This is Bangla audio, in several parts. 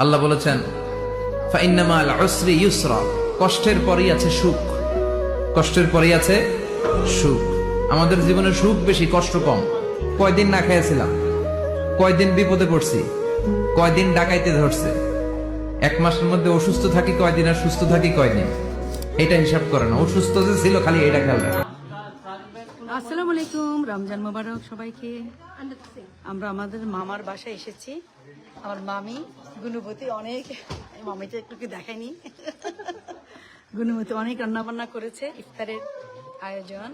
আল্লাহ বলেছেন ফাইন্নামা আল উসরি ইউসরা, কষ্টের পরেই আছে সুখ, কষ্টের পরেই আছে সুখ। আমাদের জীবনে সুখ বেশি, কষ্ট কম। কয়দিন না খেয়েছিলাম, কয়দিন বিপদে পড়ছি, কয়দিন ডাকাইতে ধরছে, এক মাসের মধ্যে অসুস্থ থাকি কয়দিন আর সুস্থ থাকি কয়দিন, এটা হিসাব করে না। অসুস্থ যে ছিল খালি এটা খেয়াল রাখে। আসসালামু আলাইকুম, রমজান মোবারক সবাইকে। আমরা আমাদের মামার বাসায় এসেছি। আমার মামি গুণবতী অনেক, মামিটা একটু কি দেখায়নি, গুণবতী অনেক রান্না বান্না করেছে, ইফতারের আয়োজন।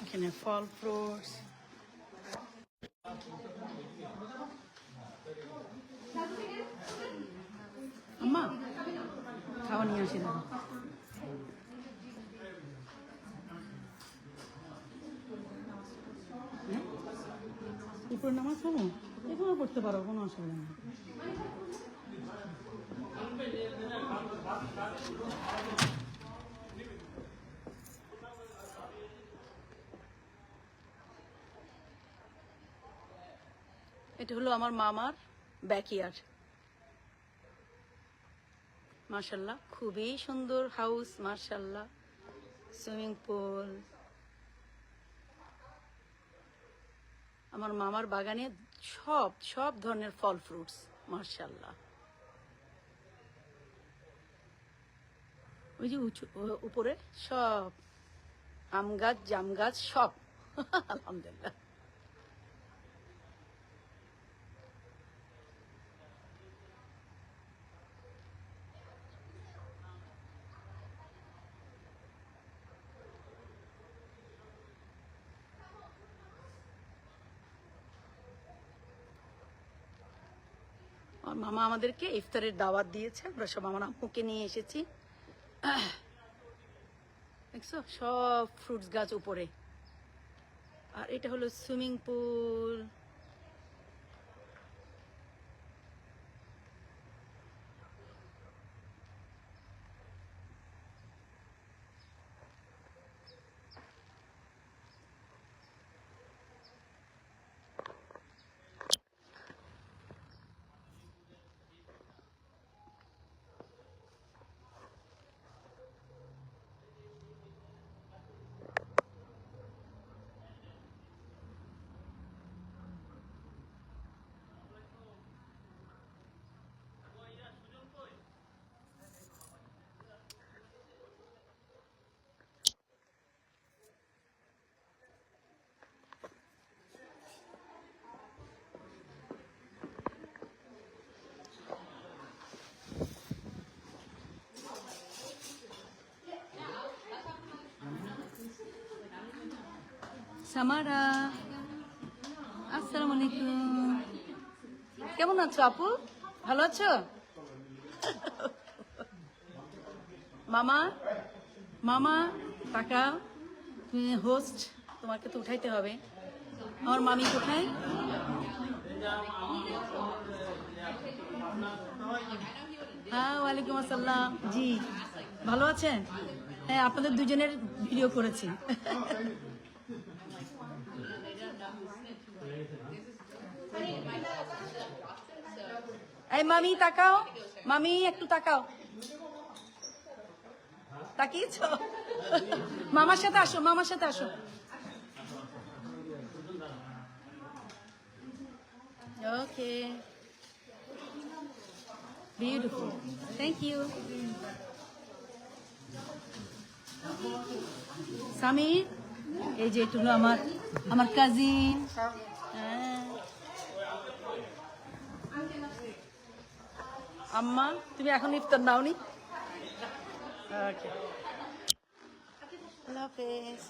এখানে ফল ফ্রুটস, আম্মা খাওয়া নিয়ে আসি না। উপরে নামাজ খাবো, এখানে পড়তে পারো, কোনো অসুবিধা নেই। এটা হলো আমার মামার ব্যাকইয়ার্ড। মাশাআল্লাহ, খুবই সুন্দর হাউস, মাশাআল্লাহ, সুইমিং পুল। আমার মামার বাগানে সব সব ধরনের ফল ফ্রুটস, মাশাআল্লাহ। ওই যে উপরে সব আম গাছ, জাম গাছ, সব আলহামদুলিল্লাহ। আমার মামা আমাদেরকে ইফতারের দাওয়াত দিয়েছে, আমরা সব আমার আম্মুকে নিয়ে এসেছি। দেখছো সব ফ্রুটস গাছ উপরে। আর এটা হলো সুইমিং পুল। সামারা, আসসালামু আলাইকুম। কেমন আছো আপু? ভালো আছো? মামা, মামা টাকা, তুমি হোস্ট, তোমাকে তো উঠাইতে হবে। আমার মামি কোথায়? হ্যাঁ, ওয়ালাইকুম আসসালাম। জি, ভালো আছেন? হ্যাঁ, আপনাদের দুজনের ভিডিও করেছি। এই মামি তাকাও, মামি একটু তাকাও, তাকিয়েছ? মামার সাথে আসো, মামার সাথে আসো। ওকে, বিউটিফুল, থ্যাংক ইউ। সামির, এই যে এটা হলো আমার আমার কাজিন। আম্মা, তুমি এখন ইফতার নাওনি? ওকে, আল্লাহ হাফেজ।